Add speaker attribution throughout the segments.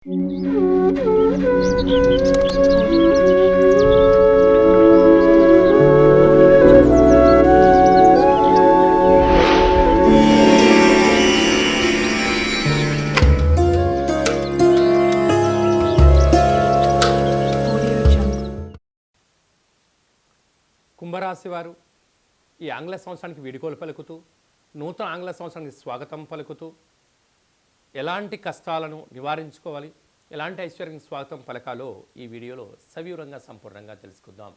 Speaker 1: కుంభరాశి వారు ఈ ఆంగ్ల సంవత్సరానికి వీడుకోలు పలుకుతూ నూతన ఆంగ్ల సంవత్సరానికి స్వాగతం పలుకుతూ ఎలాంటి కష్టాలను నివారించుకోవాలి, ఎలాంటి ఐశ్వర్యానికి స్వాగతం పలకాలో ఈ వీడియోలో సవివరంగా సంపూర్ణంగా తెలుసుకుందాం.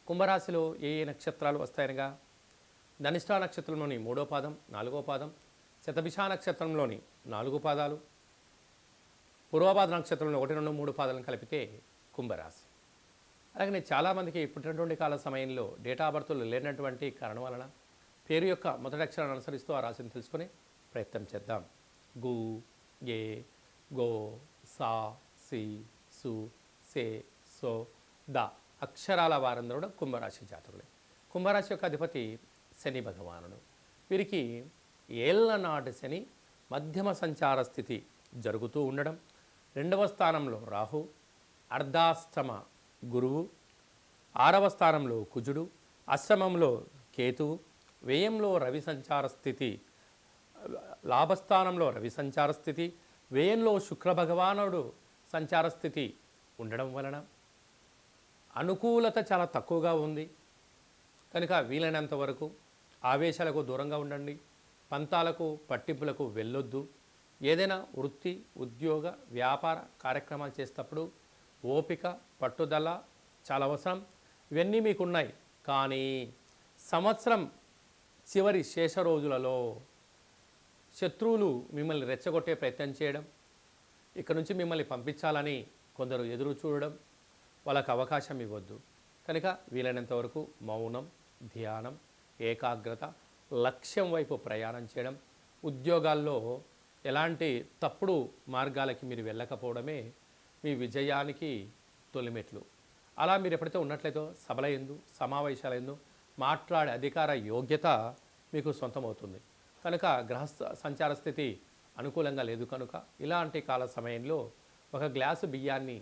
Speaker 1: కుంభరాశిలో ఏ ఏ నక్షత్రాలు వస్తాయనగా ధనిష్ఠా నక్షత్రంలోని 3వ పాదం 4వ పాదం, శతభిష నక్షత్రంలోని 4 పాదాలు, పూర్వపాద నక్షత్రంలో 1, 2, 3 పాదాలను కలిపితే కుంభరాశి. అలాగే చాలామందికి పుట్టినటువంటి కాల సమయంలో డేటా ఆఫ్ బర్త్లు లేనటువంటి కారణం వలన పేరు యొక్క మొదటి అక్షరాన్ని అనుసరిస్తూ ఆ రాశిని తెలుసుకునే ప్రయత్నం చేద్దాం. గు, గే, గో, సా, సి, సు, సే, సో, ద అక్షరాల వారందరూ కూడా కుంభరాశి జాతకులే. కుంభరాశి యొక్క అధిపతి శని భగవానుడు. వీరికి ఏళ్లనాటి శని మధ్యమ సంచార స్థితి జరుగుతూ ఉండడం, 2వ స్థానంలో రాహు, అర్ధాష్టమ గురువు, 6వ స్థానంలో కుజుడు, అష్టమంలో కేతువు, వ్యయంలో రవి సంచార స్థితి, లాభస్థానంలో రవి సంచార స్థితి, వ్యయంలో శుక్ర భగవానుడు సంచార స్థితి ఉండడం వలన అనుకూలత చాలా తక్కువగా ఉంది. కనుక వీలైనంత వరకు ఆవేశాలకు దూరంగా ఉండండి, పంతాలకు పట్టింపులకు వెళ్ళొద్దు. ఏదైనా వృత్తి, ఉద్యోగ, వ్యాపార కార్యక్రమాలు చేసేటప్పుడు ఓపిక, పట్టుదల చాలా అవసరం. ఇవన్నీ మీకున్నాయి. కానీ సంవత్సరం చివరి శేష రోజులలో శత్రువులు మిమ్మల్ని రెచ్చగొట్టే ప్రయత్నం చేయడం, ఇక్కడ నుంచి మిమ్మల్ని పంపించాలని కొందరు ఎదురు చూడడం, వాళ్ళకు అవకాశం ఇవ్వద్దు. కనుక వీలైనంత వరకు మౌనం, ధ్యానం, ఏకాగ్రత, లక్ష్యం వైపు ప్రయాణం చేయడం, ఉద్యోగాల్లో ఎలాంటి తప్పుడు మార్గాలకి మీరు వెళ్ళకపోవడమే మీ విజయానికి తొలిమెట్లు. అలా మీరు ఎప్పుడైతే ఉన్నట్లయితే సభల యందు, సమావేశాల యందు మాట్లాడే అధికార యోగ్యత మీకు సొంతమవుతుంది. కనుక గ్రహ సంచార స్థితి అనుకూలంగా లేదు. కనుక ఇలాంటి కాల సమయంలో ఒక గ్లాసు బియ్యాన్ని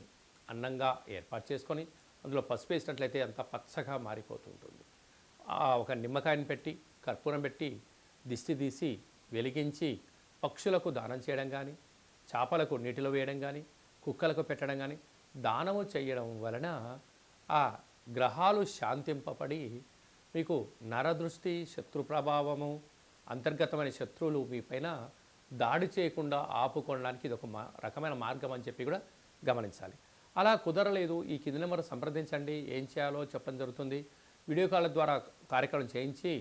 Speaker 1: అన్నంగా ఏర్పాటు చేసుకొని అందులో పసుపు వేసినట్లయితే అంత పచ్చగా మారిపోతుంటుంది. ఒక నిమ్మకాయని పెట్టి, కర్పూరం పెట్టి, దిష్టి తీసి వెలిగించి పక్షులకు దానం చేయడం కానీ, చేపలకు నీటిలో వేయడం కానీ, కుక్కలకు పెట్టడం కానీ దానము చేయడం వలన ఆ గ్రహాలు శాంతింపబడి మీకు నరదృష్టి, శత్రు ప్రభావము, అంతర్గతమైన శత్రువులు మీ పైన దాడి చేయకుండా ఆపుకోవడానికి ఇది ఒక రకమైన మార్గం అని చెప్పి కూడా గమనించాలి. అలా కుదరలేదు, ఈ కింది నెంబర్ సంప్రదించండి, ఏం చేయాలో చెప్పడం జరుగుతుంది. వీడియో కాల్ ద్వారా కార్యక్రమం చేయించి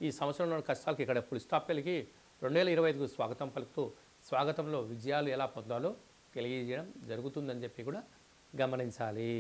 Speaker 1: ఈ సంవత్సరంలో కష్టాలకు ఇక్కడ ఫుల్ స్టాప్ కలిగి 2025కు స్వాగతం పలుకుతూ స్వాగతంలో విజయాలు ఎలా పొందాలో తెలియజేయడం జరుగుతుందని చెప్పి కూడా గమనించాలి.